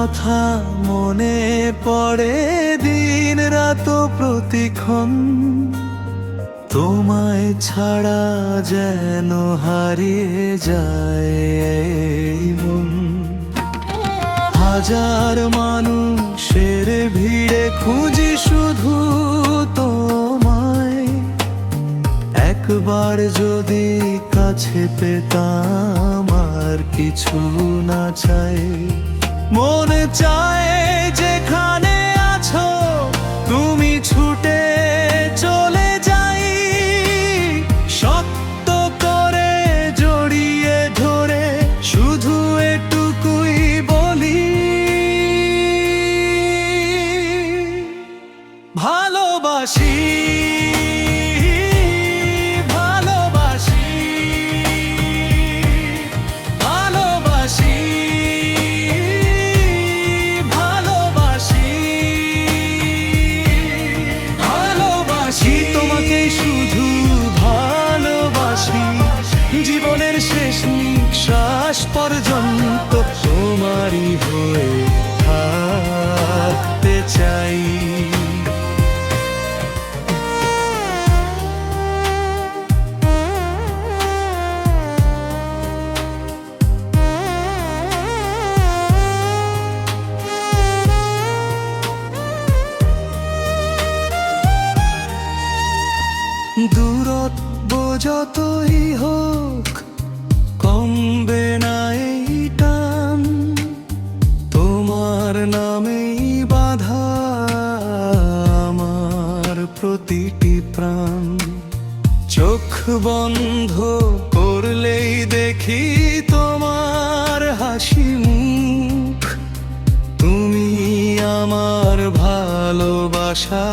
কথা মনে পড়ে দিন রাত প্রতিক্ষণ, তোমায় ছাড়া যেন হারিয়ে যায় এই মন। হাজার মানুষের ভিড়ে খুঁজি শুধু তোমায়, একবার যদি কাছে পেতাম আর কিছু না চাই। মনে চায় যেখানে আছো তুমি ছুটে চলে যাই, শক্ত করে জড়িয়ে ধরে শুধু এটুকুই বলি, ভালোবাসি ভালোবাসি ভালোবাসি ভালোবাসি ভালোবাসি তোমাকে শুধু ভালোবাসি, জীবনের শেষ নিঃশ্বাস পর্যন্ত তোমারই হয়ে থাকতে চাই। দূরত্ব যতই হোক কমবে না এই টান, তোমার নামেই বাঁধা আমার প্রতিটি প্রাণ। চোখ বন্ধ করলেই দেখি তোমার হাসি মুখ, তুমি আমার ভালোবাসা